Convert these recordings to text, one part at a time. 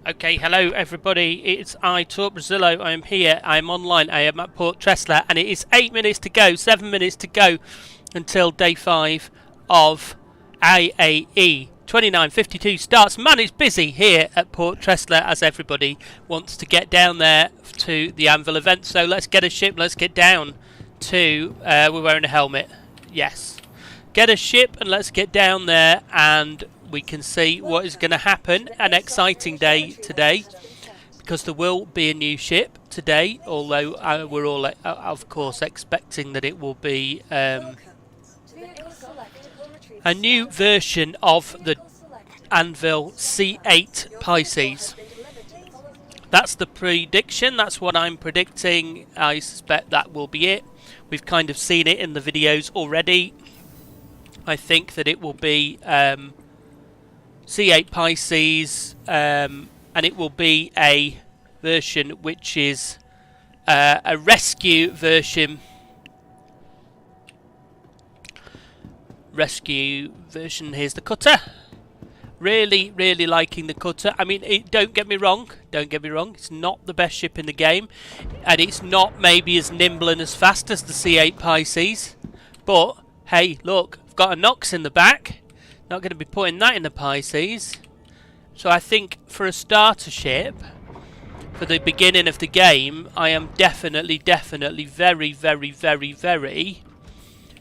Okay, hello everybody, it's I, Torp Rasilo. I am here, I am online, I am at Port Tressler, and it is 8 minutes to go, 7 minutes to go until day 5 of IAE. 29:52 starts. Man, it's busy here at Port Tressler as everybody wants to get down there to the ANVIL event. So let's get a ship, let's get down to, we're wearing a helmet, yes. Get a ship and let's get down there and we can see what is going to happen. An exciting day today because there will be a new ship today, although we're all of course expecting that it will be a new version of the ANVIL C8 Pisces. That's the prediction, that's what I'm predicting. I suspect that will be it. We've kind of seen it in the videos already. I think that it will be C8 Pisces, and it will be a version which is a rescue version. Here's the cutter. Really liking the cutter. I mean, don't get me wrong, it's not the best ship in the game, and it's not maybe as nimble and as fast as the C8 Pisces, but hey, look, I've got a Nox in the back. Not going to be putting that in the Pisces. So I think for a starter ship, for the beginning of the game, I am definitely very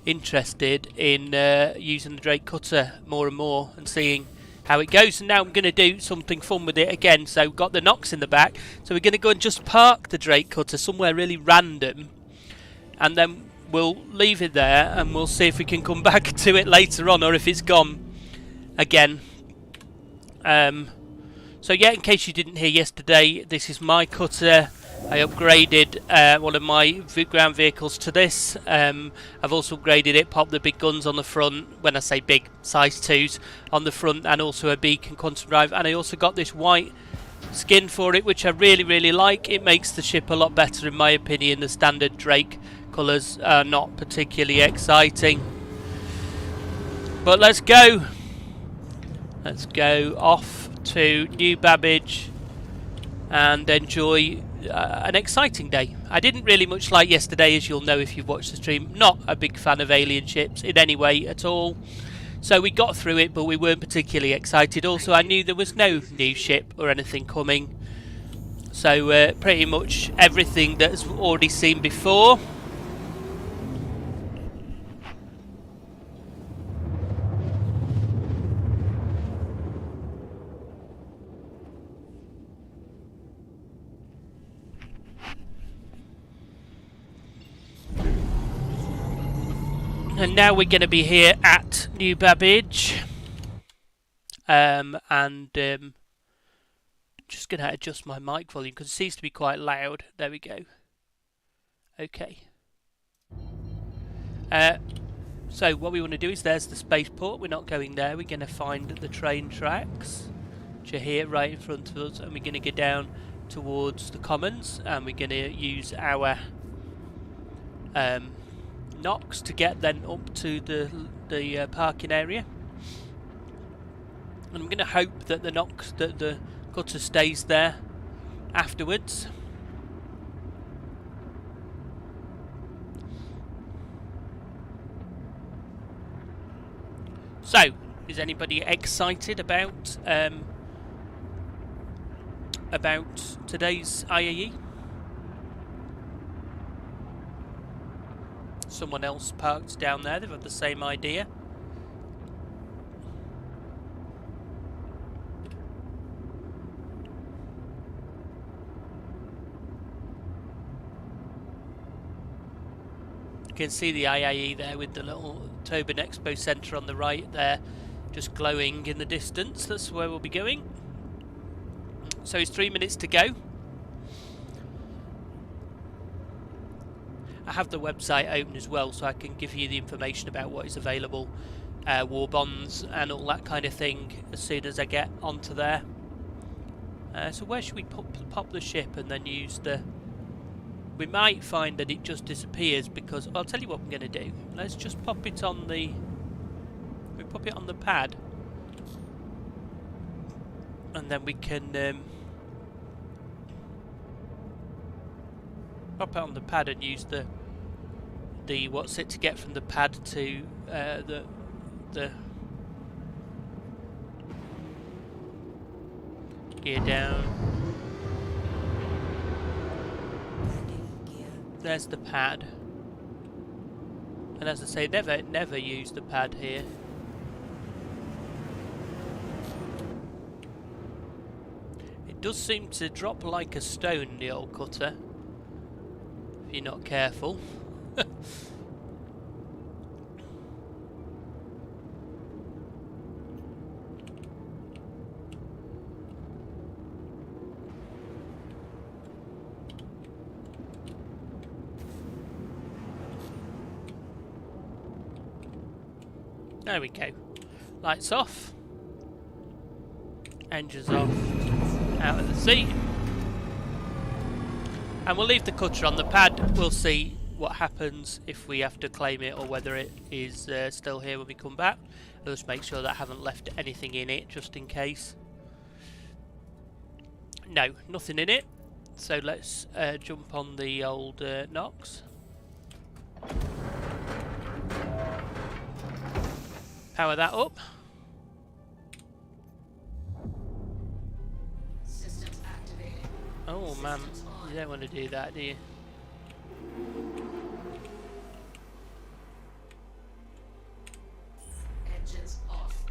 interested in using the Drake Cutter more and more and seeing how it goes. And now I'm going to do something fun with it again. So we've got the Nox in the back. So we're going to go and just park the Drake Cutter somewhere really random. And then we'll leave it there and we'll see if we can come back to it later on or if it's gone again. So yeah, in case you didn't hear yesterday, this is my cutter. I upgraded one of my ground vehicles to this. I've also upgraded it, popped the big guns on the front, when I say big, size 2s on the front, and also a beacon quantum drive, and I also got this white skin for it, which I really like. It makes the ship a lot better in my opinion. The standard Drake colours are not particularly exciting. But let's go. Let's go off to New Babbage and enjoy an exciting day. I didn't really much like yesterday, as you'll know if you've watched the stream. Not a big fan of alien ships in any way at all. So we got through it, but we weren't particularly excited. Also, I knew there was no new ship or anything coming. So pretty much everything that's already seen before. And now we're going to be here at New Babbage, just going to adjust my mic volume because it seems to be quite loud. There we go. Okay. So what we want to do is, there's the spaceport. We're not going there. We're going to find the train tracks, which are here right in front of us, and we're going to go down towards the Commons, and we're going to use our Nox to get then up to the parking area, and I'm going to hope that the cutter stays there afterwards. So, is anybody excited about today's IAE? Someone else parked down there, they've had the same idea. You can see the IAE there with the little Tobin Expo Centre on the right there, just glowing in the distance. That's where we'll be going. So it's 3 minutes to go. I have the website open as well, so I can give you the information about what is available, war bonds and all that kind of thing, as soon as I get onto there. So where should we pop the ship and then use the... We might find that it just disappears, because I'll tell you what I'm going to do. Let's just pop it on the... We pop it on the pad, and then we can Pop it on the pad and use the what's it to get from the pad to the gear down. There's the pad. And as I say, never use the pad here. It does seem to drop like a stone, the old cutter, if you're not careful. There we go. Lights off. Engines off. Out of the seat. And we'll leave the cutter on the pad. We'll see what happens if we have to claim it or whether it is still here when we come back. I'll just make sure that I haven't left anything in it just in case. No, nothing in it. So let's jump on the old Nox. Power that up. Systems activated. Oh man, you don't want to do that, do you? Engines off.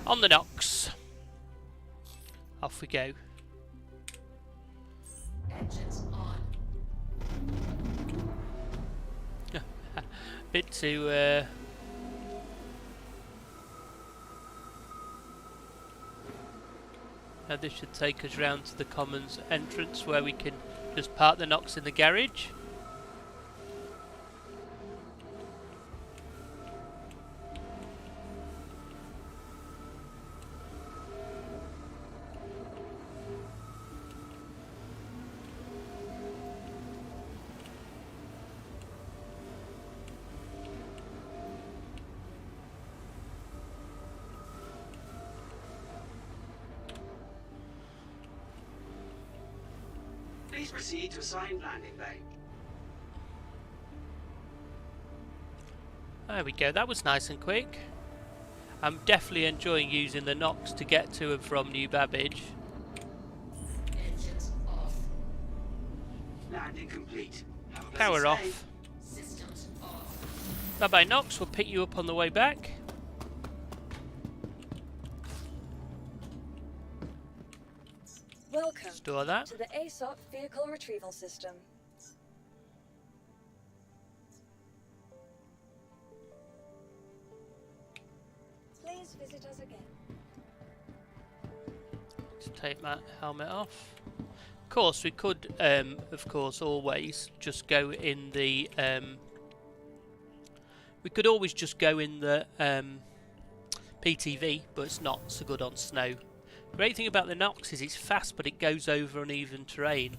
On the Nox. Off we go. Engines on. Bit too now this should take us round to the Commons entrance where we can just park the Nox in the garage. Please proceed to assigned landing bay. There we go, that was nice and quick. I'm definitely enjoying using the Nox to get to and from New Babbage. Engines off. Landing complete. Have a pleasant Power stay. off. Systems off. Bye bye Nox, we'll pick you up on the way back. Welcome Store that. to the ASOP Vehicle Retrieval System. Please visit us again. Just take that helmet off. Of course, we could, of course, always just go in the. We could always just go in the PTV, but it's not so good on snow. The great thing about the Nox is it's fast, but it goes over uneven terrain.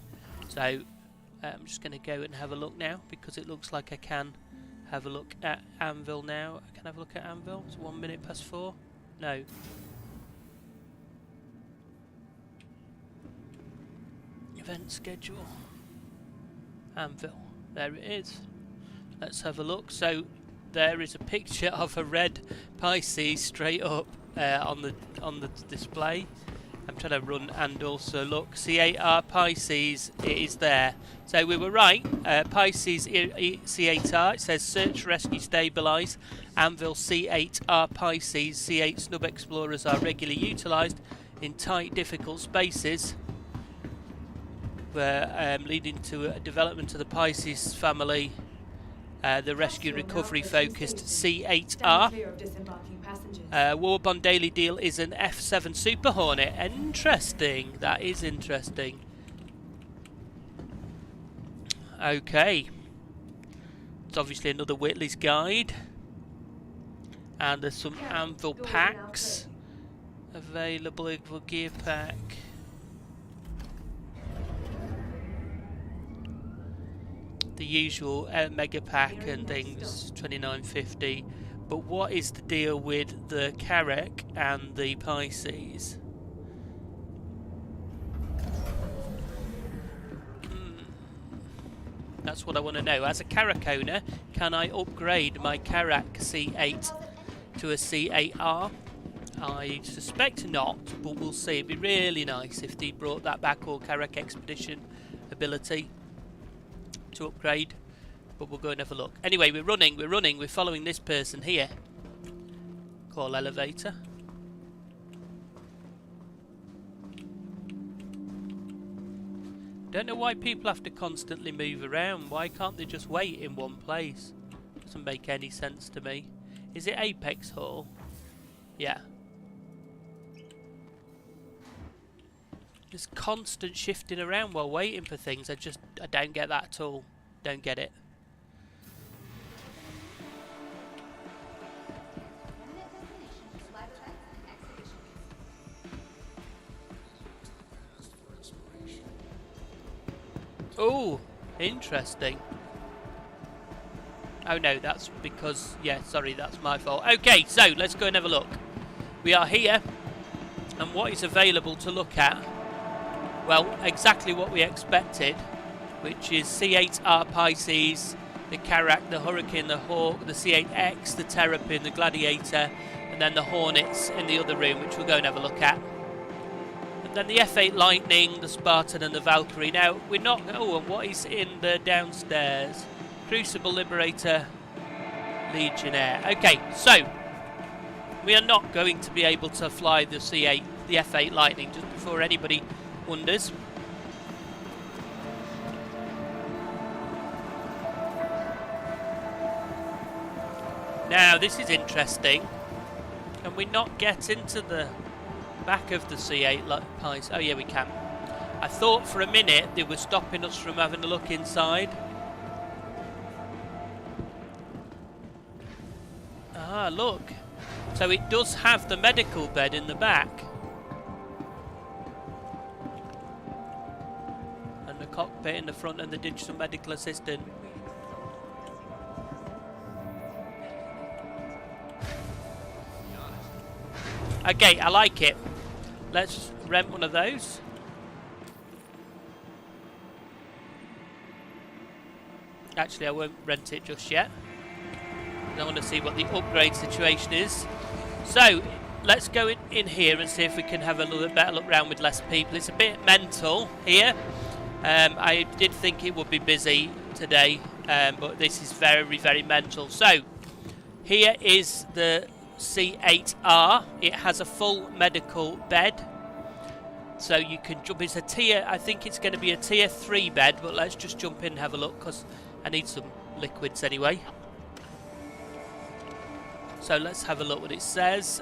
So I'm just going to go and have a look now because it looks like I can have a look at ANVIL now. I can have a look at ANVIL. It's 1 minute past 4. No. Event schedule. ANVIL. There it is. Let's have a look. So there is a picture of a red Pisces straight up on the display. I'm trying to run and also look. C8R Pisces, it is there. So we were right. Pisces C8R. It says search, rescue, stabilise. ANVIL C8R Pisces. C8 snub explorers are regularly utilised in tight, difficult spaces. Leading to a development of the Pisces family. The rescue and recovery focused C8R. Warbond Daily Deal is an F7 Super Hornet. Interesting. That is interesting. Okay. It's obviously another Whitley's Guide. And there's some ANVIL packs available for gear pack. the usual mega pack and things, 29.50. But what is the deal with the Carrack and the Pisces? That's what I want to know. As a Carrack owner, can I upgrade my Carrack C8 to a C8R? I suspect not, but we'll see. It'd be really nice if they brought that back, or Carrack Expedition ability to upgrade. But we'll go and have a look. Anyway, we're running, we're following this person here. Call elevator. Don't know why people have to constantly move around. Why can't they just wait in one place? Doesn't make any sense to me. Is it Apex Hall? Yeah. There's constant shifting around while waiting for things. I don't get that at all. Don't get it. Oh, interesting. Oh no, that's because... yeah, sorry, that's my fault. Okay, so let's go and have a look. We are here, and what is available to look at? Well, exactly what we expected, which is C8R Pisces, the Carrack, the Hurricane, the Hawk, the C8X, the Terrapin, the Gladiator, and then the Hornets in the other room, which we'll go and have a look at. Then the F8 Lightning, the Spartan and the Valkyrie. Now, we're not... oh, and what is in the downstairs? Crucible Liberator, Legionnaire. Okay, so we are not going to be able to fly the C8, the F8 Lightning, just before anybody wonders. Now, this is interesting. Can we not get into the back of the C8 Pies? Oh yeah, we can. I thought for a minute they were stopping us from having a look inside. Ah, look. So it does have the medical bed in the back. And the cockpit in the front and the digital medical assistant. Okay, I like it. Let's rent one of those. Actually, I won't rent it just yet. I want to see what the upgrade situation is. So, let's go in here and see if we can have a little better look around with less people. It's a bit mental here. I did think it would be busy today, but this is very, very mental. So, here is the C8R. It has a full medical bed, so you can jump. It's a tier, I think it's going to be a tier 3 bed, but let's just jump in and have a look because I need some liquids anyway. So let's have a look what it says.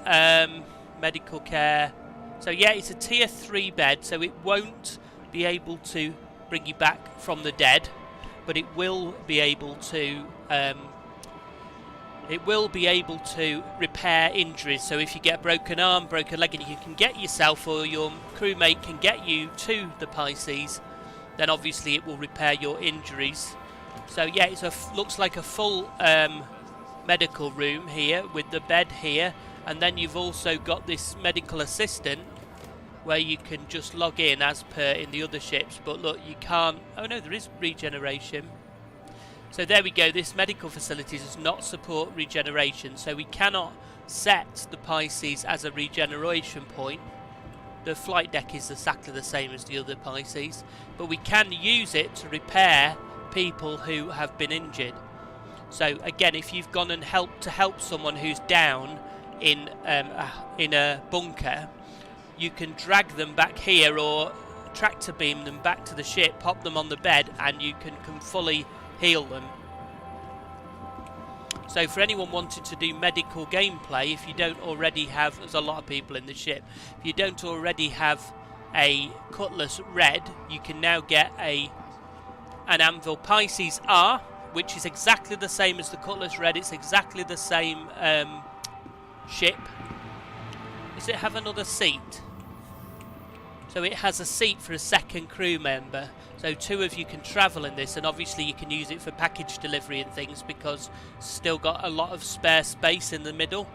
Medical care. So yeah, it's a tier 3 bed, so it won't be able to bring you back from the dead, but it will be able to repair injuries. So if you get a broken arm, broken leg, and you can get yourself or your crewmate can get you to the Pisces, then obviously it will repair your injuries. So yeah, it looks like a full medical room here with the bed here, and then you've also got this medical assistant where you can just log in as per in the other ships. But look, you can't... oh no, there is regeneration. So there we go, this medical facility does not support regeneration, so we cannot set the Pisces as a regeneration point. The flight deck is exactly the same as the other Pisces, but we can use it to repair people who have been injured. So again, if you've gone and help someone who's down in a bunker, you can drag them back here or tractor beam them back to the ship, pop them on the bed, and you can fully heal them. So for anyone wanting to do medical gameplay, if you don't already have, there's a lot of people in the ship, if you don't already have a Cutlass Red, you can now get an Anvil Pisces R, which is exactly the same as the Cutlass Red. It's exactly the same ship. Does it have another seat? So it has a seat for a second crew member. So 2 of you can travel in this, and obviously you can use it for package delivery and things because it's still got a lot of spare space in the middle.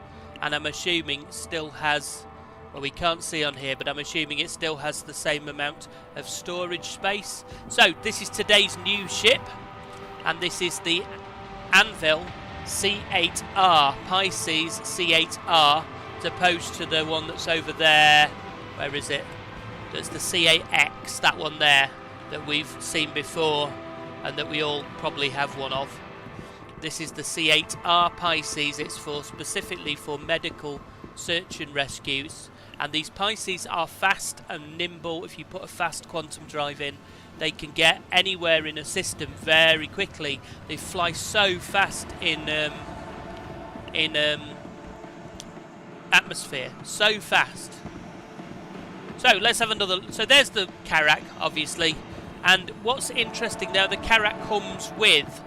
And I'm assuming it still has, well, we can't see on here, but I'm assuming it still has the same amount of storage space. So this is today's new ship, and this is the ANVIL C8R, Pisces C8R, as opposed to the one that's over there. Where is it? That's the C8X, that one there, that we've seen before and that we all probably have one of. This is the C8R Pisces. It's specifically for medical search and rescues. And these Pisces are fast and nimble. If you put a fast quantum drive in, they can get anywhere in a system very quickly. They fly so fast in atmosphere, so fast. So let's have another. So there's the Carrack, obviously. And what's interesting now, the Carrack comes with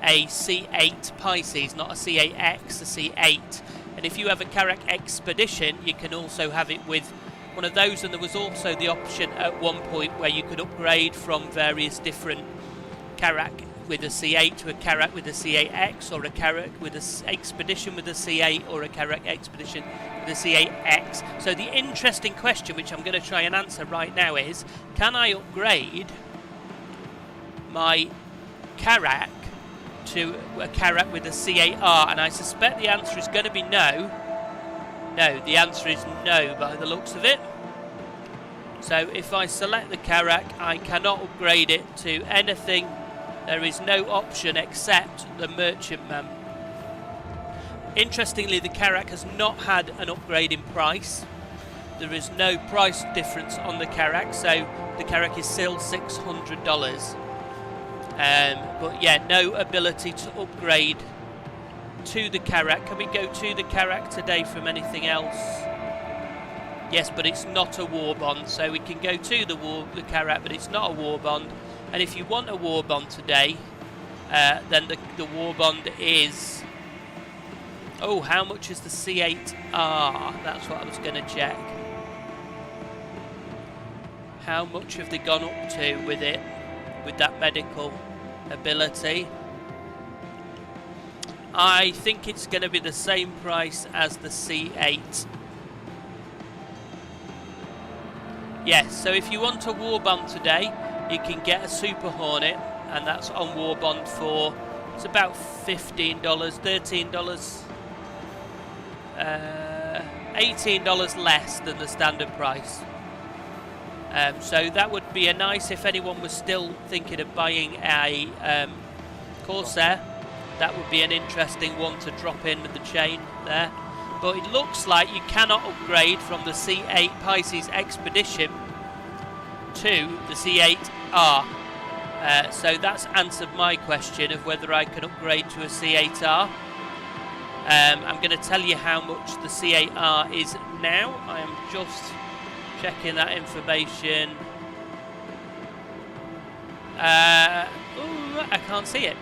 a C8 Pisces, not a C8X, a C8. And if you have a Carrack Expedition, you can also have it with one of those. And there was also the option at one point where you could upgrade from various different Carrack with a C8 to a Carrack with a C8X, or a Carrack with a Expedition with a C8, or a Carrack Expedition with a C8X. So the interesting question, which I'm going to try and answer right now, is can I upgrade my Carrack to a Carrack with a C8R? And I suspect the answer is going to be no. No, the answer is no by the looks of it. So if I select the Carrack, I cannot upgrade it to anything. There is no option except the Merchantman. Interestingly, the Carrack has not had an upgrade in price. There is no price difference on the Carrack, so the Carrack is still $600. But yeah, no ability to upgrade to the Carrack. Can we go to the Carrack today from anything else? Yes, but it's not a war bond, so we can go to the Carrack, but it's not a war bond. And if you want a war bond today, then the war bond is... Oh, how much is the C8R? That's what I was going to check. How much have they gone up to with it, with that medical ability? I think it's going to be the same price as the C8. Yes, so if you want a war bond today, you can get a Super Hornet, and that's on war bond for, it's about $15, $13, $18 less than the standard price. So that would be a nice, if anyone was still thinking of buying a Corsair, that would be an interesting one to drop in the chain there. But it looks like you cannot upgrade from the C8 Pisces Expedition to the C8R. So that's answered my question of whether I can upgrade to a C8R. I'm going to tell you how much the C8R is now. I am just checking that information. Ooh, I can't see it.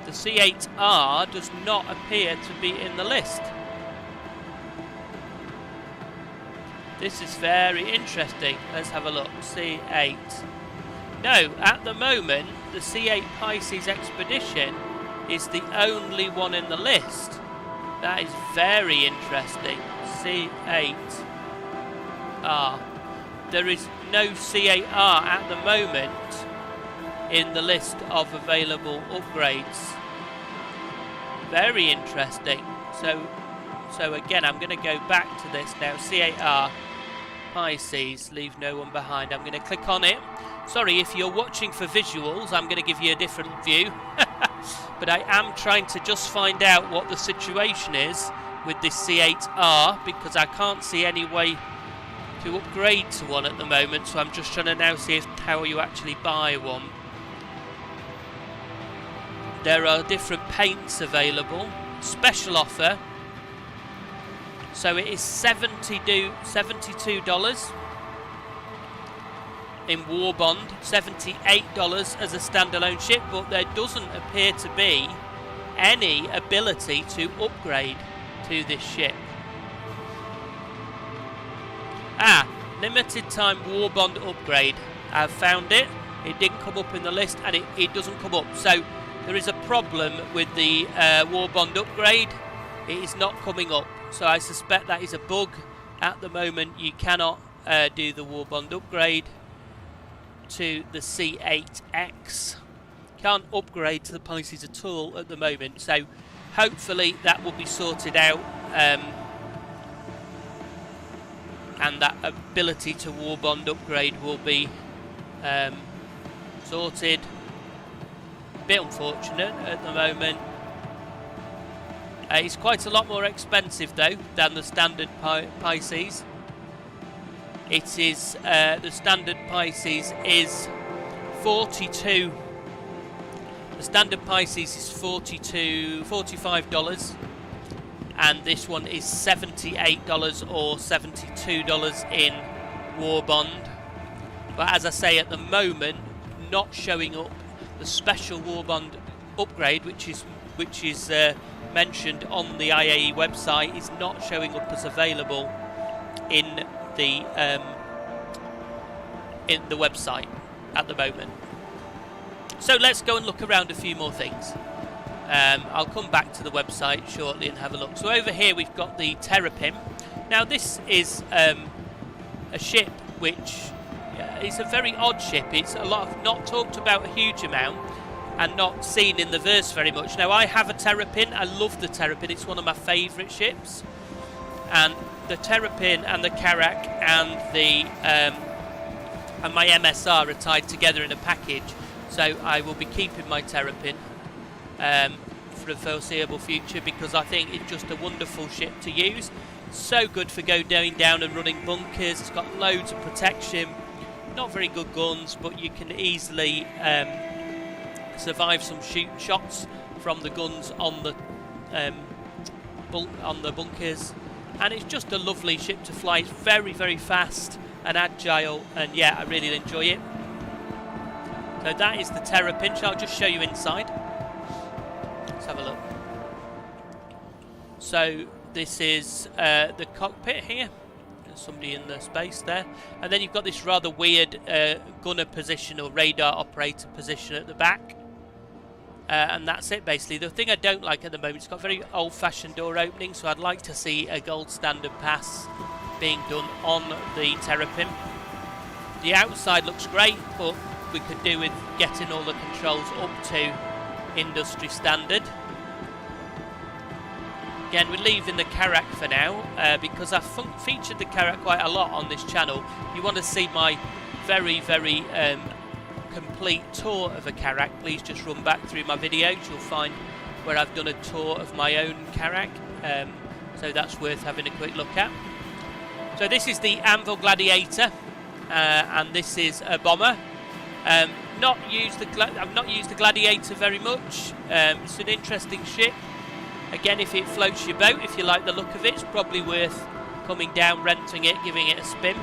The C8R does not appear to be in the list. This is very interesting. Let's have a look. C8. No, at the moment, the C8 Pisces Expedition is the only one in the list. That is very interesting. C8R. There is no C8R at the moment in the list of available upgrades. Very interesting. So again, I'm going to go back to this now. C8R Pisces, leave no one behind. I'm going to click on it. Sorry, if you're watching for visuals, I'm going to give you a different view. But I am trying to just find out what the situation is with this C8R, because I can't see any way to upgrade to one at the moment. So I'm just trying to now see how you actually buy one. There are different paints available. Special offer. So it is $72 in war bond, $78 as a standalone ship, but there doesn't appear to be any ability to upgrade to this ship. limited time warbond upgrade. I've found it. It didn't come up in the list, and it doesn't come up. So there is a problem with the warbond upgrade. It is not coming up. So I suspect that is a bug. At the moment, you cannot do the warbond upgrade to the C8X. Can't upgrade to the Pisces at all at the moment. So hopefully that will be sorted out. And that ability to warbond upgrade will be sorted. Bit unfortunate at the moment. It's quite a lot more expensive though than the standard Pisces. It is the standard Pisces is 42. The standard Pisces is $45, and this one is $78 or $72 in Warbond. But as I say, at the moment, not showing up the special Warbond upgrade, which is mentioned on the IAE website, is not showing up as available in the website at the moment. So let's go and look around a few more things. I'll come back to the website shortly and have a look. So over here we've got the Terrapin. Now this is a ship which is a very odd ship. It's a lot of not talked about a huge amount and not seen in the verse very much. Now I have a Terrapin. I love the Terrapin. It's one of my favourite ships. And the Terrapin and the Carrack and the and my MSR are tied together in a package. So I will be keeping my Terrapin for the foreseeable future, because I think it's just a wonderful ship to use. So good for going down and running bunkers. It's got loads of protection. Not very good guns, but you can easily survive some shots from the guns on the bunkers. And it's just a lovely ship to fly. It's very, very fast and agile, and yeah, I really enjoy it. So that is the Terrapin. I'll just show you inside. Let's have a look. So this is the cockpit here. There's somebody in the space there. And then you've got this rather weird gunner position or radar operator position at the back. And that's it basically. The thing I don't like at the moment, it's got very old-fashioned door opening, so I'd like to see a gold standard pass being done on the Terrapin. The outside looks great, but we could do with getting all the controls up to industry standard. Again, we're leaving the Carrack for now because I've featured the Carrack quite a lot on this channel. If you want to see my very, very complete tour of a Carrack, please just run back through my videos. You'll find where I've done a tour of my own Carrack, so that's worth having a quick look at. So this is the ANVIL Gladiator, and this is a bomber. I've not used the Gladiator very much. It's an interesting ship. Again, if it floats your boat, if you like the look of it, it's probably worth coming down, renting it, giving it a spin.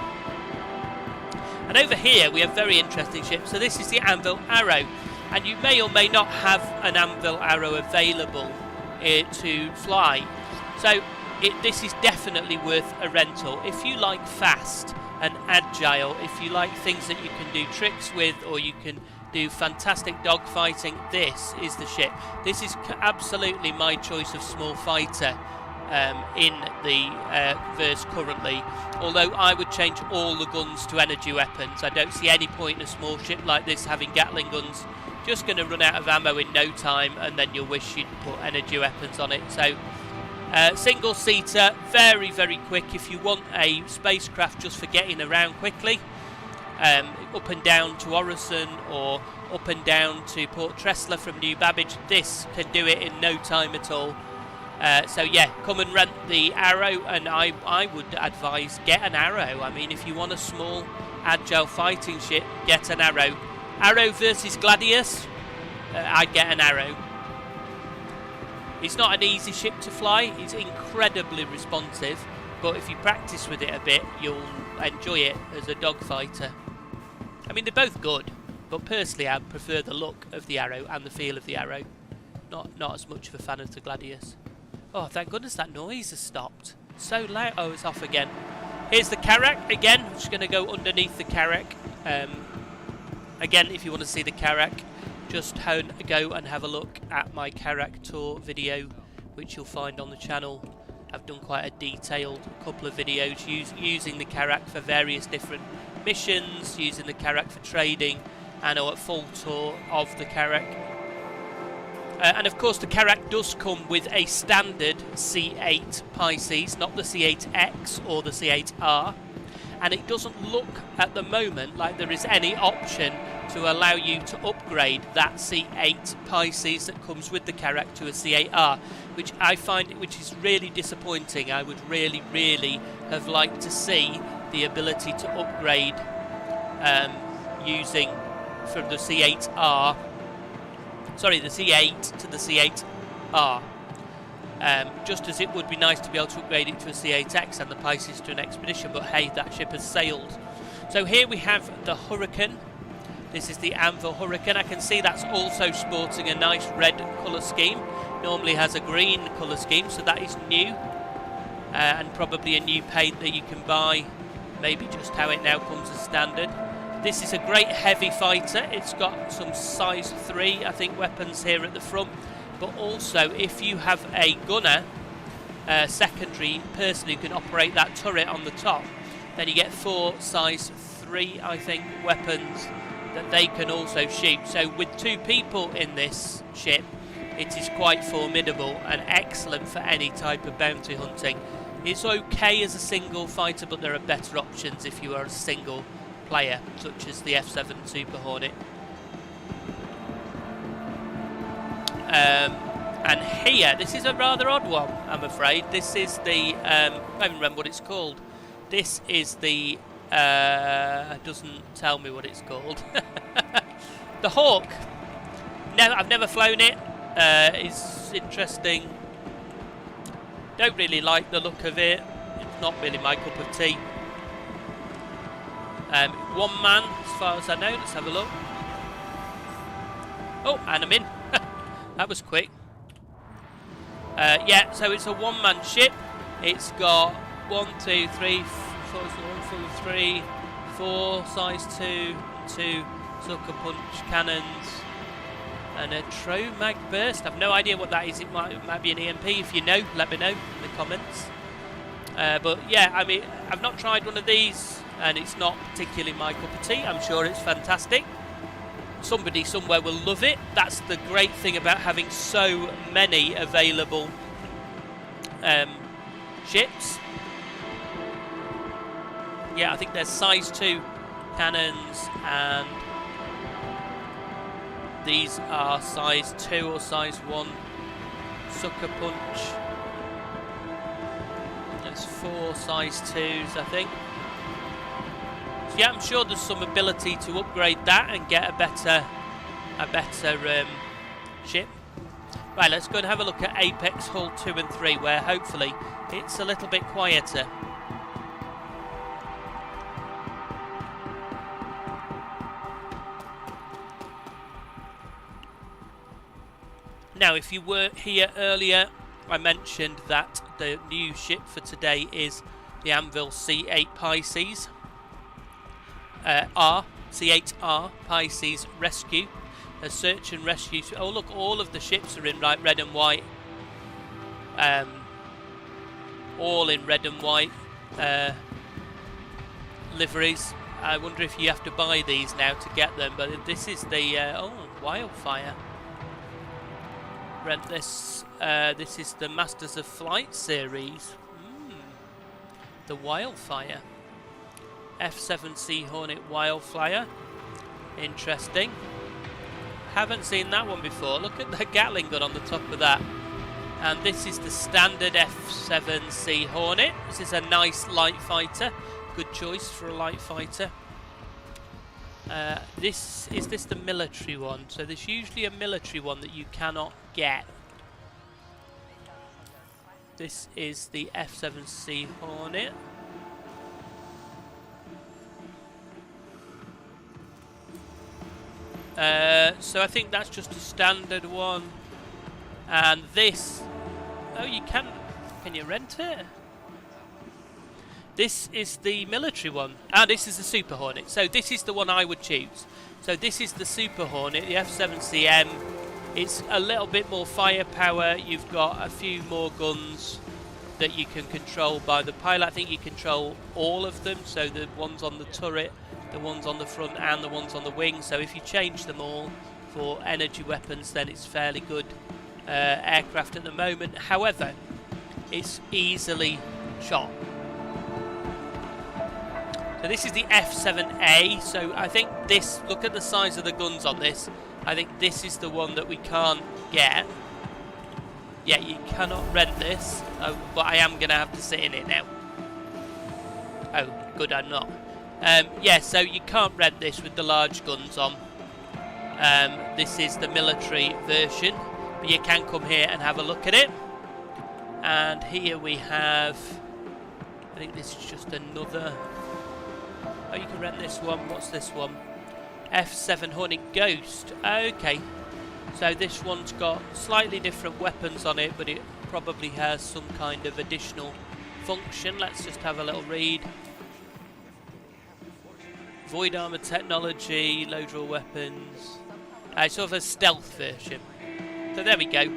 And over here we have very interesting ships. So this is the ANVIL Arrow, and you may or may not have an ANVIL Arrow available to fly. So this is definitely worth a rental. If you like fast and agile, if you like things that you can do tricks with, or you can do fantastic dogfighting, this is the ship. This is absolutely my choice of small fighter in the verse currently, although I would change all the guns to energy weapons. I don't see any point in a small ship like this having Gatling guns. Just going to run out of ammo in no time, and then you'll wish you'd put energy weapons on it. So single seater, very, very quick if you want a spacecraft just for getting around quickly, up and down to Orison or up and down to Port Tressler from New Babbage. This can do it in no time at all. So yeah, come and rent the Arrow, and I would advise get an Arrow. I mean, if you want a small agile fighting ship, get an Arrow. Arrow versus Gladius, I'd get an Arrow. It's not an easy ship to fly. It's incredibly responsive, but if you practice with it a bit, you'll enjoy it as a dogfighter. I mean, they're both good, but personally I prefer the look of the Arrow and the feel of the Arrow. Not as much of a fan of the Gladius. Oh, thank goodness that noise has stopped. So loud. Oh, it's off again. Here's the Carrack again. I'm just going to go underneath the Carrack. Again, if you want to see the Carrack, just go and have a look at my Carrack tour video, which you'll find on the channel. I've done quite a detailed couple of videos using the Carrack for various different missions, using the Carrack for trading, and a full tour of the Carrack. And of course the Carrack does come with a standard C8 Pisces, not the C8X or the C8R, and it doesn't look at the moment like there is any option to allow you to upgrade that C8 Pisces that comes with the Carrack to a C8R, which I find which is really disappointing. I would really have liked to see the ability to upgrade using from the C8R, sorry, the C8 to the C8R. Just as it would be nice to be able to upgrade it to a C8X and the Pisces to an Expedition, but hey, that ship has sailed. So here we have the Hurricane. This is the ANVIL Hurricane. I can see that's also sporting a nice red colour scheme. Normally has a green colour scheme, so that is new. And probably a new paint that you can buy, maybe just how it now comes as standard. This is a great heavy fighter. It's got some size 3, I think, weapons here at the front. But also, if you have a gunner, secondary person who can operate that turret on the top, then you get 4 size 3, I think, weapons that they can also shoot. So with 2 people in this ship, it is quite formidable and excellent for any type of bounty hunting. It's okay as a single fighter, but there are better options if you are a single player, such as the F7 Super Hornet. And here, this is a rather odd one, I'm afraid. This is the, I don't even remember what it's called. This is the, doesn't tell me what it's called. The Hawk. No, I've never flown it. It's interesting. Don't really like the look of it. It's not really my cup of tea. One man, as far as I know. Let's have a look. Oh, and I'm in. That was quick. Yeah, so it's a one-man ship. It's got 1, 2, 3, 4 size 2, 2 sucker punch cannons, and a Tromag burst. I've no idea what that is. It might be an EMP. If you know, let me know in the comments. But yeah, I mean, I've not tried one of these, and it's not particularly my cup of tea. I'm sure it's fantastic. Somebody somewhere will love it. That's the great thing about having so many available ships. Yeah, I think there's size 2 cannons, and these are size 2 or size 1 sucker punch. There's 4 size 2s, I think. So yeah, I'm sure there's some ability to upgrade that and get a better ship. Right, let's go and have a look at Apex Hull 2 and 3, where hopefully it's a little bit quieter. Now, if you were here earlier, I mentioned that the new ship for today is the ANVIL C8 Pisces. C8R Pisces Rescue. A search and rescue. Oh look, all of the ships are in like red and white. All in red and white liveries. I wonder if you have to buy these now to get them. But this is the Wildfire. Rent this. This is the Masters of Flight series. The Wildfire. F7C Hornet Wildfire. Interesting. Haven't seen that one before. Look at the Gatling gun on the top of that. And this is the standard F7C Hornet. This is a nice light fighter. Good choice for a light fighter. Is this the military one? So there's usually a military one that you cannot get. This is the F7C Hornet. So I think that's just a standard one. And this, oh, you can you rent it? This is the military one. Ah, this is the Super Hornet. So this is the one I would choose. So this is the Super Hornet, the F7CM. It's a little bit more firepower. You've got a few more guns that you can control by the pilot. I think you control all of them. So the ones on the turret, the ones on the front and the ones on the wing. So if you change them all for energy weapons, then it's fairly good aircraft at the moment. However, it's easily shot. So this is the F7A, so I think this, look at the size of the guns on this, I think this is the one that we can't get. Yeah, you cannot rent this, but I am going to have to sit in it now. Oh, good, I'm not. Yeah, so you can't rent this with the large guns on. This is the military version, but you can come here and have a look at it. And here we have, I think this is just another... Oh, you can rent this one. What's this one? F7 Hornet Ghost. Okay. So this one's got slightly different weapons on it, but it probably has some kind of additional function. Let's just have a little read. Void armor technology, low draw weapons. Sort of a stealth version. So there we go.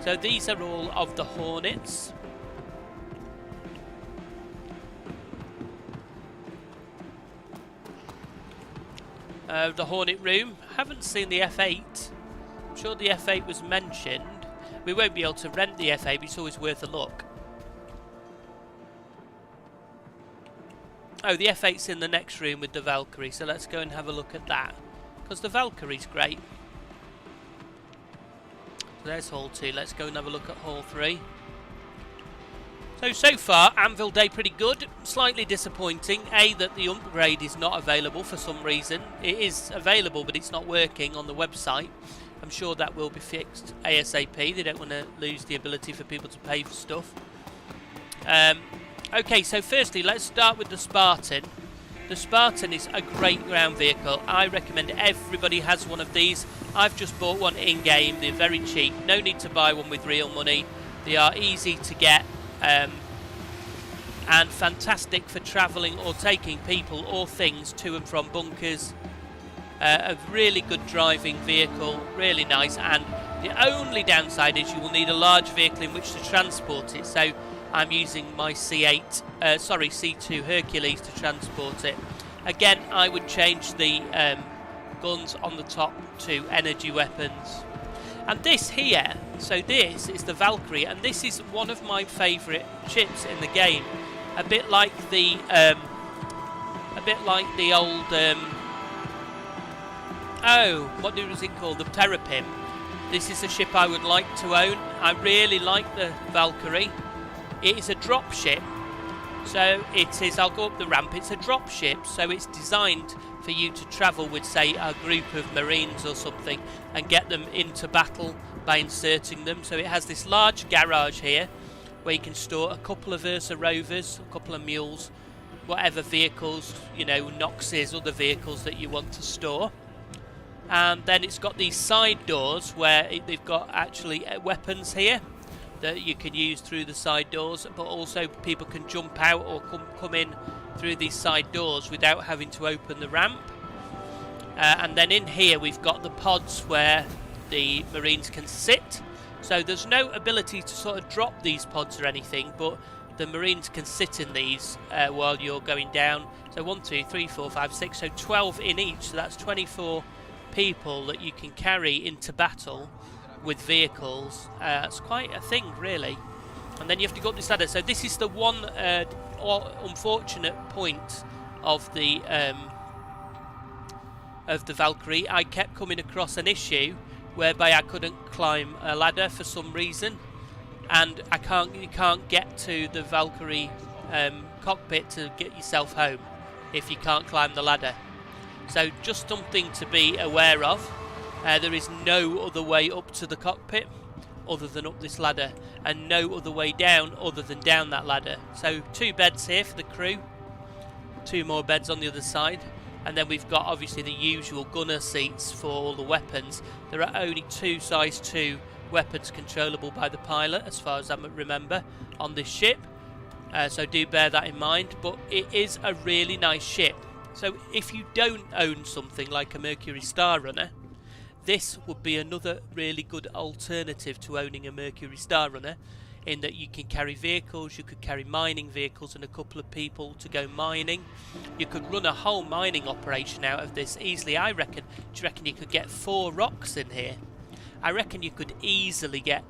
So these are all of the Hornets. The Hornet room. Haven't seen the F8. I'm sure the F8 was mentioned. We won't be able to rent the F8, but it's always worth a look. Oh, the F8's in the next room with the Valkyrie, so let's go and have a look at that. Because the Valkyrie's great. So there's Hall 2. Let's go and have a look at Hall 3. So far, Anvil Day pretty good. Slightly disappointing, A, that the upgrade is not available for some reason. It is available, but it's not working on the website. I'm sure that will be fixed ASAP. They don't want to lose the ability for people to pay for stuff. Okay, so firstly, let's start with the Spartan. The Spartan is a great ground vehicle. I recommend everybody has one of these. I've just bought one in-game. They're very cheap. No need to buy one with real money. They are easy to get. And fantastic for travelling or taking people or things to and from bunkers. A really good driving vehicle, really nice, and the only downside is you will need a large vehicle in which to transport it. So I'm using my C2 Hercules to transport it. Again, I would change the guns on the top to energy weapons. And this here, so this is the Valkyrie, and this is one of my favourite ships in the game. A bit like the old oh, what was it called? The Terrapin. This is a ship I would like to own. I really like the Valkyrie. It is a drop ship, so it is. I'll go up the ramp. It's a drop ship, so it's designed for you to travel with, say, a group of Marines or something and get them into battle by inserting them. So it has this large garage here where you can store a couple of Ursa Rovers, a couple of Mules, whatever vehicles, you know, Noxes, other vehicles that you want to store. And then it's got these side doors where they've got actually weapons here that you can use through the side doors, but also people can jump out or come in through these side doors without having to open the ramp. And then in here we've got the pods where the Marines can sit. So there's no ability to sort of drop these pods or anything, but the Marines can sit in these while you're going down. So 1, 2, 3, 4, 5, 6, so 12 in each. So that's 24 people that you can carry into battle with vehicles. It's quite a thing, really. And then you have to go up this ladder. So this is the one unfortunate point of the Valkyrie. I kept coming across an issue whereby I couldn't climb a ladder for some reason, and you can't get to the Valkyrie cockpit to get yourself home if you can't climb the ladder. So just something to be aware of. There is no other way up to the cockpit other than up this ladder, and no other way down other than down that ladder. So 2 beds here for the crew, 2 more beds on the other side, and then we've got obviously the usual gunner seats for all the weapons. There are only 2 size 2 weapons controllable by the pilot, as far as I remember, on this ship. So do bear that in mind, but it is a really nice ship. So if you don't own something like a Mercury Star Runner, this would be another really good alternative to owning a Mercury Star Runner, in that you can carry vehicles, you could carry mining vehicles and a couple of people to go mining. You could run a whole mining operation out of this easily. I reckon, do you reckon you could get 4 rocks in here? I reckon you could easily get,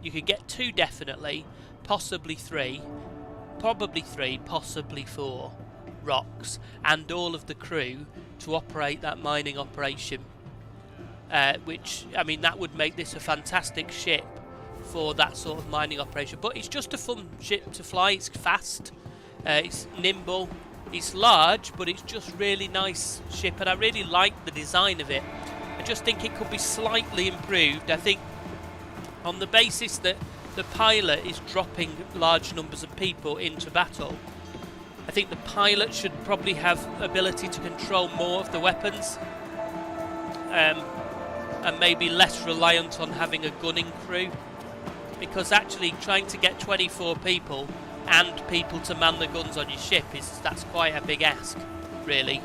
you could get 2 definitely, possibly 3, probably 3, possibly 4 rocks, and all of the crew to operate that mining operation. Which, I mean, that would make this a fantastic ship for that sort of mining operation. But it's just a fun ship to fly. It's fast, it's nimble, it's large, but it's just really nice ship, and I really like the design of it. I just think it could be slightly improved. I think on the basis that the pilot is dropping large numbers of people into battle, I think the pilot should probably have ability to control more of the weapons, and maybe less reliant on having a gunning crew, because actually trying to get 24 people and people to man the guns on your ship that's quite a big ask, really.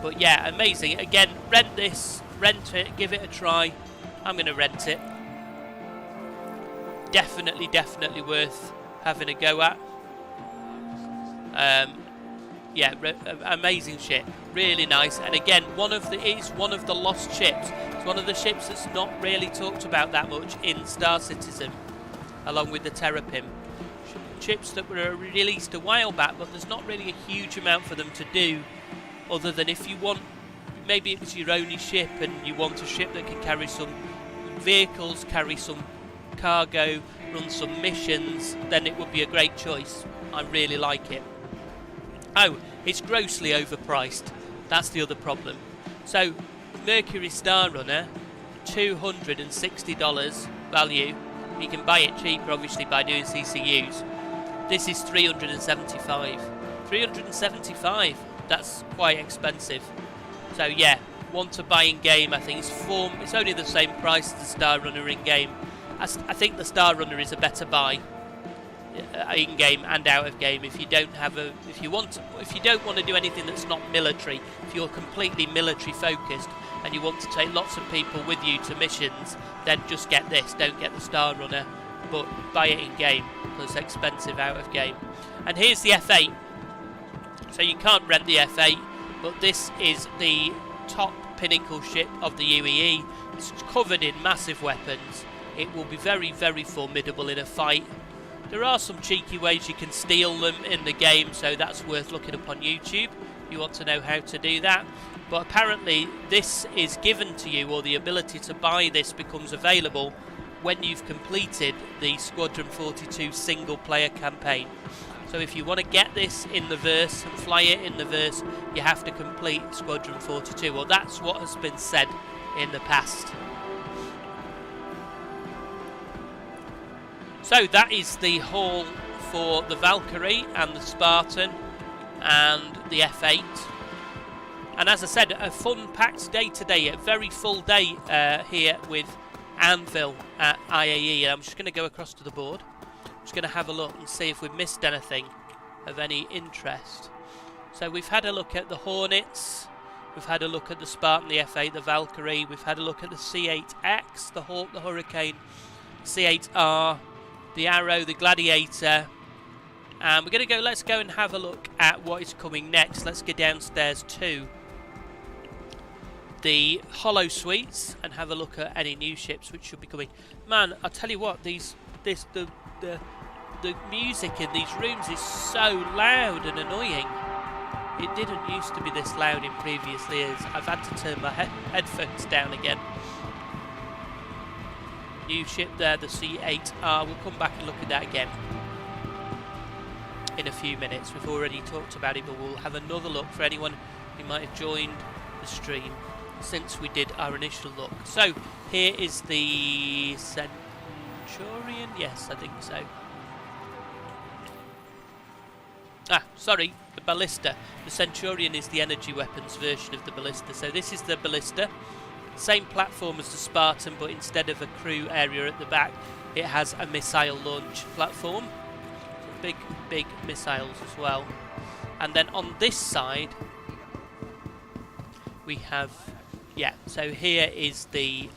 But yeah, amazing. Again, rent this, rent it, give it a try. I'm going to rent it. Definitely worth having a go at. Yeah, amazing ship, really nice. And again, it's one of the lost ships. It's one of the ships that's not really talked about that much in Star Citizen, along with the Terrapin. Ships that were released a while back, but there's not really a huge amount for them to do, other than if you want, maybe it was your only ship and you want a ship that can carry some vehicles, carry some cargo, run some missions, then it would be a great choice. I really like it. Oh, it's grossly overpriced. That's the other problem. So, Mercury Star Runner, $260 value. You can buy it cheaper, obviously, by doing CCUs. This is $375. $375. That's quite expensive. So yeah, one to buy in game. I think it's only the same price as the Star Runner in game. I think the Star Runner is a better buy in game and out of game. If you don't want to do anything that's not military, if you're completely military focused and you want to take lots of people with you to missions, then just get this. Don't get the Star Runner, but buy it in game because it's expensive out of game. And here's the F8. So you can't rent the F8, but this is the top Pinnacle ship of the UAE. It's covered in massive weapons. It will be very formidable in a fight. There are some cheeky ways you can steal them in the game, so that's worth looking up on YouTube if you want to know how to do that. But apparently this is given to you, or the ability to buy this becomes available when you've completed the Squadron 42 single player campaign. So if you want to get this in the verse and fly it in the verse, you have to complete Squadron 42. Well, that's what has been said in the past. So that is the haul for the Valkyrie and the Spartan and the F8. And as I said, a fun packed day today, a very full day here with ANVIL at IAE. I'm just going to go across to the board. I'm just going to have a look and see if we've missed anything of any interest. So we've had a look at the Hornets, we've had a look at the Spartan, the F8, the Valkyrie, we've had a look at the C8X, the Hawk, the Hurricane, C8R, the Arrow, the Gladiator, and we're going to go, let's go and have a look at what is coming next. Let's go downstairs to the Hollow Suites and have a look at any new ships which should be coming. Man, I'll tell you what, the music in these rooms is so loud and annoying. It didn't used to be this loud in previous years. I've had to turn my headphones down again. New ship there, the C8R. We'll come back and look at that again in a few minutes. We've already talked about it, but we'll have another look for anyone who might have joined the stream since we did our initial look. So here is the Centurion. Yes, I think so. Sorry, the Ballista. The Centurion is the energy weapons version of the Ballista. So this is the Ballista. Same platform as the Spartan, but instead of a crew area at the back, it has a missile launch platform. big missiles as well. And then on this side we have, yeah, so here is the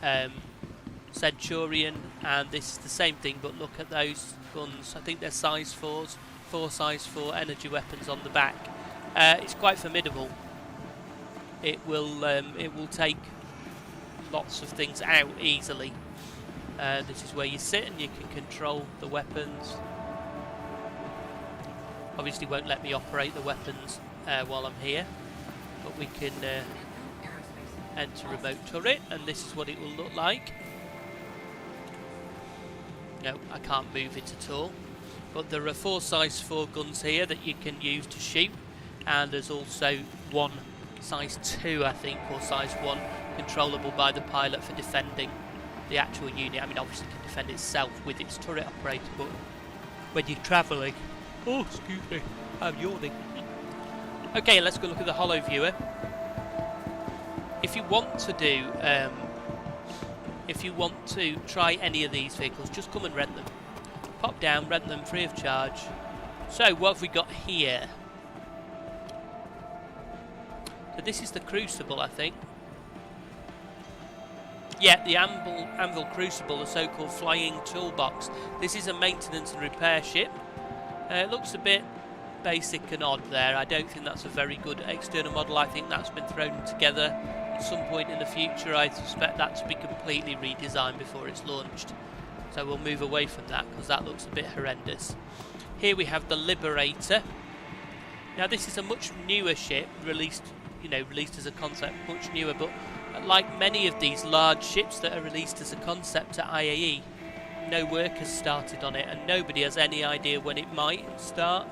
Centurion, and this is the same thing, but look at those guns. I think they're size 4s, 4 size 4 energy weapons on the back. It's quite formidable. It will take lots of things out easily. This is where you sit and you can control the weapons. Obviously won't let me operate the weapons while I'm here, but we can enter remote turret, and this is what it will look like. No, I can't move it at all, but there are 4 size 4 guns here that you can use to shoot, and there's also 1 size 2, I think, or size 1 controllable by the pilot for defending the actual unit. I mean, obviously it can defend itself with its turret operator, but when you're travelling... Oh, excuse me, I'm yawning. Okay, let's go look at the holo viewer. If you want to do, if you want to try any of these vehicles, just come and rent them. Pop down, rent them free of charge. So, what have we got here? So this is the Crucible, I think. Yeah, the ANVIL Crucible, the so-called flying toolbox. This is a maintenance and repair ship. It looks a bit basic and odd there. I don't think that's a very good external model. I think that's been thrown together at some point in the future. I suspect that to be completely redesigned before it's launched. So we'll move away from that because that looks a bit horrendous. Here we have the Liberator. Now this is a much newer ship, released as a concept, much newer, but like many of these large ships that are released as a concept at IAE, no work has started on it and nobody has any idea when it might start.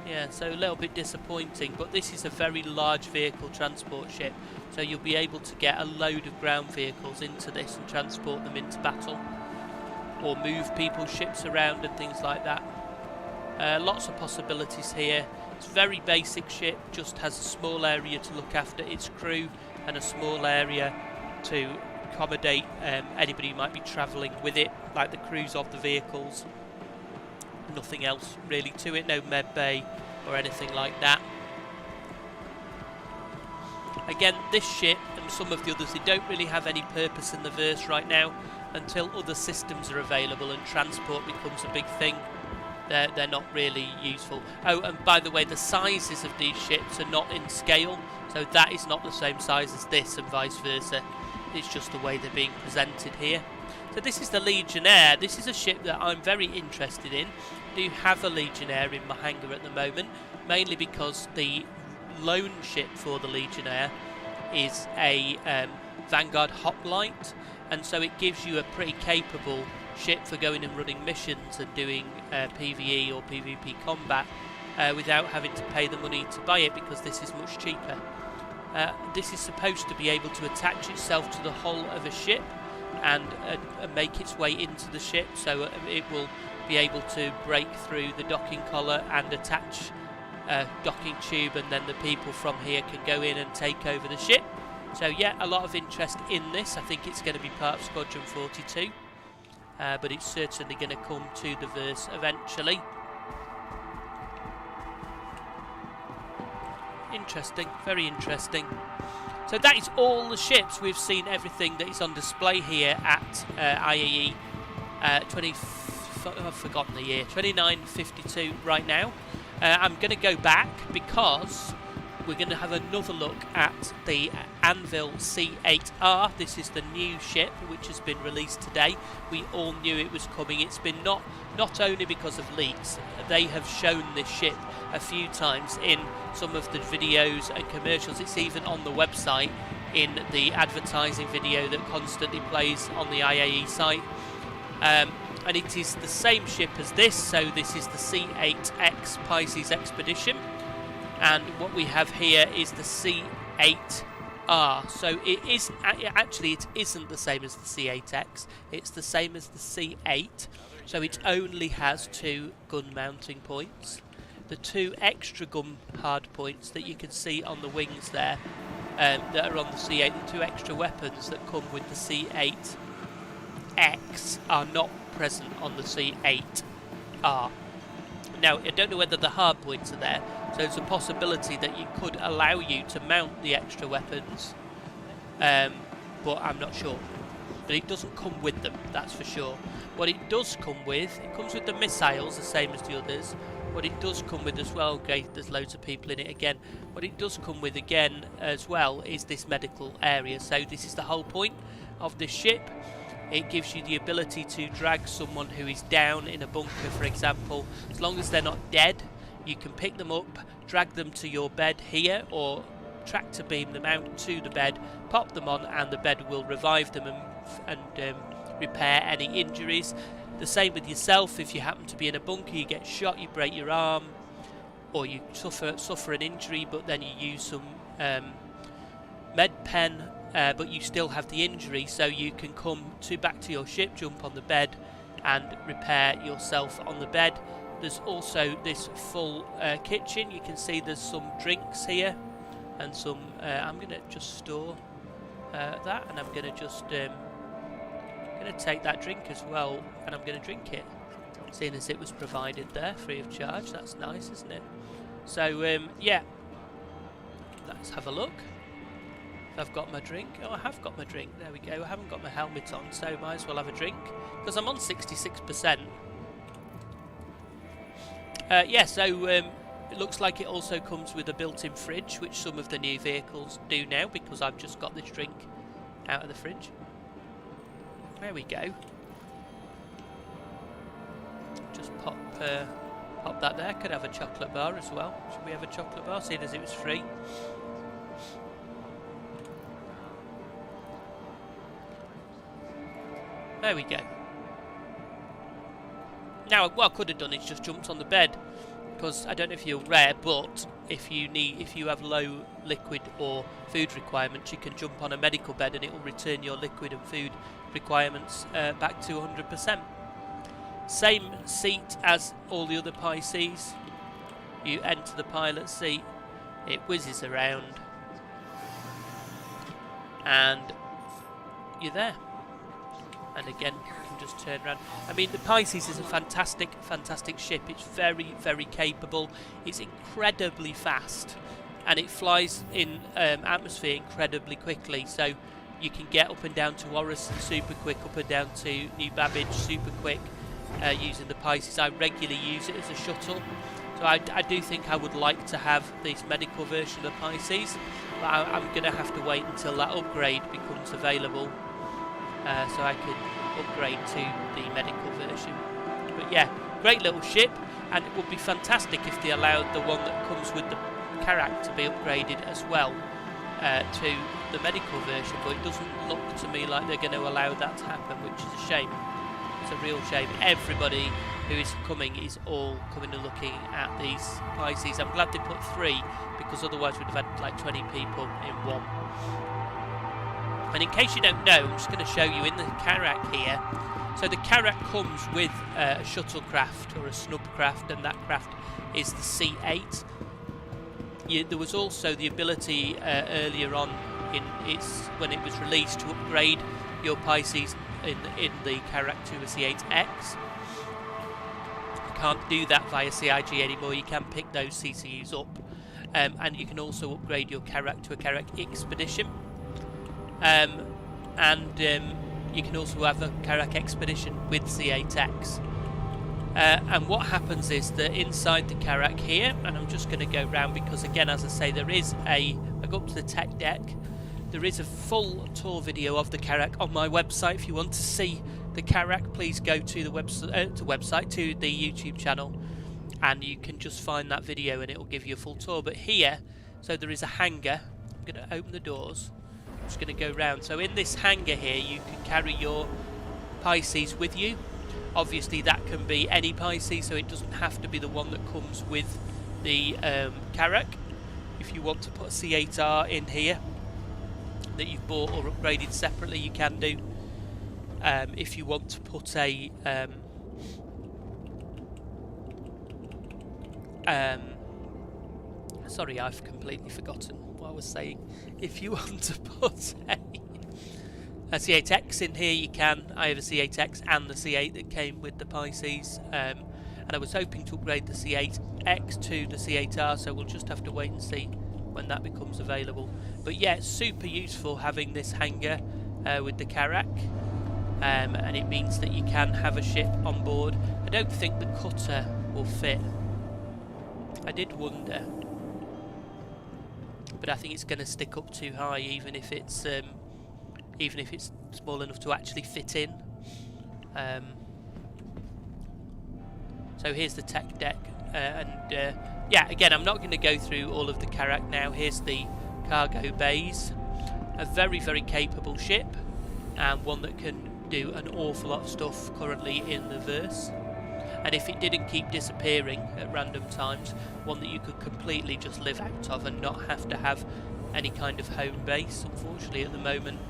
Yeah, so a little bit disappointing, but this is a very large vehicle transport ship, so you'll be able to get a load of ground vehicles into this and transport them into battle, or move people's ships around and things like that. Lots of possibilities here. It's a very basic ship, just has a small area to look after its crew and a small area to accommodate anybody who might be travelling with it, like the crews of the vehicles. Nothing else really to it, no med bay or anything like that. Again, this ship and some of the others, they don't really have any purpose in the verse right now until other systems are available and transport becomes a big thing. They're not really useful. Oh, and by the way, the sizes of these ships are not in scale, so that is not the same size as this and vice versa. It's just the way they're being presented here. So this is the Legionnaire. This is a ship that I'm very interested in. I do have a Legionnaire in my hangar at the moment, mainly because the loan ship for the Legionnaire is a Vanguard Hoplite, and so it gives you a pretty capable ship for going and running missions and doing PvE or PvP combat without having to pay the money to buy it, because this is much cheaper. This is supposed to be able to attach itself to the hull of a ship and make its way into the ship, so it will be able to break through the docking collar and attach a docking tube, and then the people from here can go in and take over the ship. So yeah, a lot of interest in this. I think it's going to be part of Squadron 42, but it's certainly going to come to the verse eventually. Interesting, very interesting. So that is all the ships. We've seen everything that is on display here at IAE I've forgotten the year, 2952 right now. I'm going to go back because we're going to have another look at the ANVIL C8R. This is the new ship which has been released today. We all knew it was coming. It's been not only because of leaks. They have shown this ship a few times in some of the videos and commercials. It's even on the website in the advertising video that constantly plays on the IAE site. And it is the same ship as this, so this is the C8X Pisces Expedition. And what we have here is the C8R. So it is actually, it isn't the same as the C8X. It's the same as the C8. So it only has 2 gun mounting points. The 2 extra gun hard points that you can see on the wings there, that are on the C8, the 2 extra weapons that come with the C8X are not present on the C8R. Now, I don't know whether the hard points are there, so there's a possibility that it could allow you to mount the extra weapons, but I'm not sure. But it doesn't come with them, that's for sure. What it does come with, it comes with the missiles, the same as the others. What it does come with as well, okay, there's loads of people in it again. What it does come with again as well is this medical area. So this is the whole point of this ship. It gives you the ability to drag someone who is down in a bunker, for example. As long as they're not dead, you can pick them up, drag them to your bed here, or tractor beam them out to the bed, pop them on, and the bed will revive them and repair any injuries. The same with yourself. If you happen to be in a bunker, you get shot, you break your arm, or you suffer an injury, but then you use some med pen, but you still have the injury, so you can come back to your ship, jump on the bed, and repair yourself on the bed. There's also this full kitchen. You can see there's some drinks here, and some. I'm gonna just store that, and I'm gonna just. Going to take that drink as well, and I'm going to drink it, seeing as it was provided there free of charge. That's nice, isn't it? So yeah, let's have a look. I've got my drink. Oh, I have got my drink. There we go. I haven't got my helmet on, so might as well have a drink because I'm on 66%. Yeah, so it looks like it also comes with a built-in fridge, which some of the new vehicles do now, because I've just got this drink out of the fridge. There we go. Just pop that there. Could have a chocolate bar as well. Should we have a chocolate bar, seeing as it was free? There we go. Now, what I could have done is just jumped on the bed, because I don't know if you're rare, but if you have low liquid or food requirements, you can jump on a medical bed and it will return your liquid and food requirements back to 100%. Same seat as all the other Pisces. You enter the pilot seat, it whizzes around, and you're there. And again, you can just turn around. I mean, the Pisces is a fantastic, fantastic ship. It's very, very capable. It's incredibly fast, and it flies in atmosphere incredibly quickly. So you can get up and down to Orison super quick, up and down to New Babbage super quick using the Pisces. I regularly use it as a shuttle. So I do think I would like to have this medical version of the Pisces, but I'm going to have to wait until that upgrade becomes available. So I can upgrade to the medical version. But yeah, great little ship, and it would be fantastic if they allowed the one that comes with the Carrack to be upgraded as well to the medical version, but it doesn't look to me like they're going to allow that to happen, which is a shame. It's a real shame. Everybody who is coming is all coming and looking at these Pisces. I'm glad they put 3, because otherwise we'd have had like 20 people in one. And in case you don't know, I'm just going to show you in the Carrack here. So the Carrack comes with a shuttlecraft or a snubcraft, and that craft is the C8. There was also the ability earlier on when it was released to upgrade your Pisces in the Carrack to a C8X. You can't do that via CIG anymore. You can pick those CCUs up, and you can also upgrade your Carrack to a Carrack Expedition. You can also have a Carrack Expedition with C8X. And what happens is that inside the Carrack here, and I'm just going to go round because, again, as I say, I go up to the tech deck. There is a full tour video of the Carrack on my website. If you want to see the Carrack, please go to the website, to the YouTube channel, and you can just find that video and it will give you a full tour. But here, so there is a hangar. I'm going to open the doors. I'm just going to go round. So in this hangar here, you can carry your Pisces with you. Obviously, that can be any Pisces, so it doesn't have to be the one that comes with the Carrack. If you want to put a C8R in here that you've bought or upgraded separately, you can do. If you want to put a sorry, I've completely forgotten what I was saying. If you want to put a C8X in here, you can. I have a C8X and the C8 that came with the Pisces. and I was hoping to upgrade the C8X to the C8R, so we'll just have to wait and see when that becomes available. But yeah, it's super useful having this hangar with the Carrack, and it means that you can have a ship on board. I don't think the cutter will fit. I did wonder, but I think it's going to stick up too high, even if it's small enough to actually fit in. So here's the tech deck, yeah, again, I'm not going to go through all of the Carrack now. Here's the cargo bays. A very, very capable ship, and one that can do an awful lot of stuff currently in the verse. And if it didn't keep disappearing at random times, one that you could completely just live out of and not have to have any kind of home base. Unfortunately, at the moment,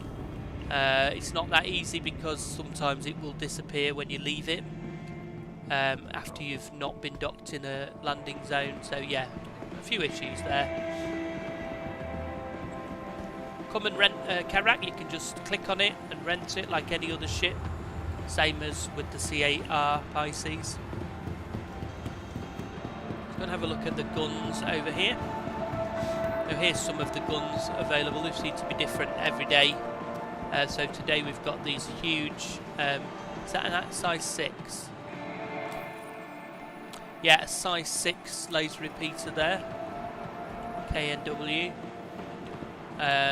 it's not that easy, because sometimes it will disappear when you leave it, after you've not been docked in a landing zone. So yeah, a few issues there. Come and rent Carrack. You can just click on it and rent it like any other ship, same as with the C8R Pisces. Let's go and have a look at the guns over here. Now here's some of the guns available. They seem to be different every day. So today we've got these huge, is that a size 6? Yeah, a size 6 laser repeater there, KNW.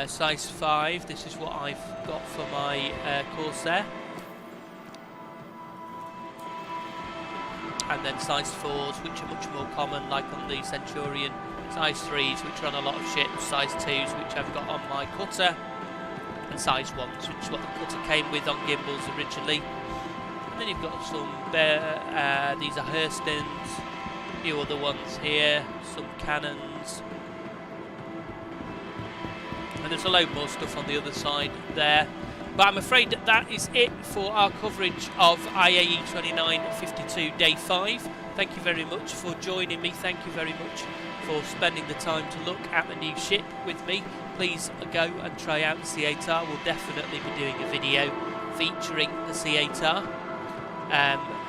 Size 5, this is what I've got for my Corsair. And then size 4s, which are much more common, like on the Centurion. Size 3s, which are on a lot of ships. Size 2s, which I've got on my cutter. And size 1s, which is what the cutter came with on gimbals originally. And then you've got some these are Hurstons, a few other ones here, some cannons. And there's a load more stuff on the other side there. But I'm afraid that that is it for our coverage of IAE 2952 Day 5. Thank you very much for joining me. Thank you very much for spending the time to look at the new ship with me. Please go and try out the C8R. We'll definitely be doing a video featuring the C8R.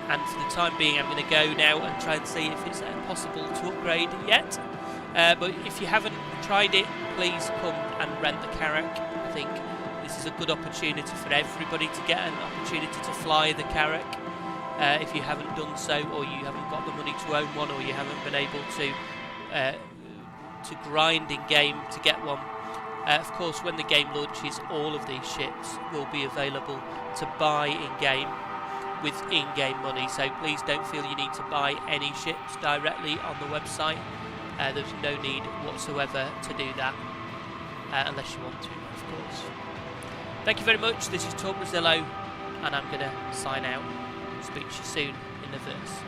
And for the time being, I'm going to go now and try and see if it's possible to upgrade it yet. But if you haven't tried it, please come and rent the Carrack. I think this is a good opportunity for everybody to get an opportunity to fly the Carrack. If you haven't done so, or you haven't got the money to own one, or you haven't been able to grind in game to get one. Of course, when the game launches, all of these ships will be available to buy in game with in-game money. So please don't feel you need to buy any ships directly on the website. There's no need whatsoever to do that, unless you want to, of course. Thank you very much. This is Torp Rasilo, and I'm going to sign out. Speak to you soon in the verse.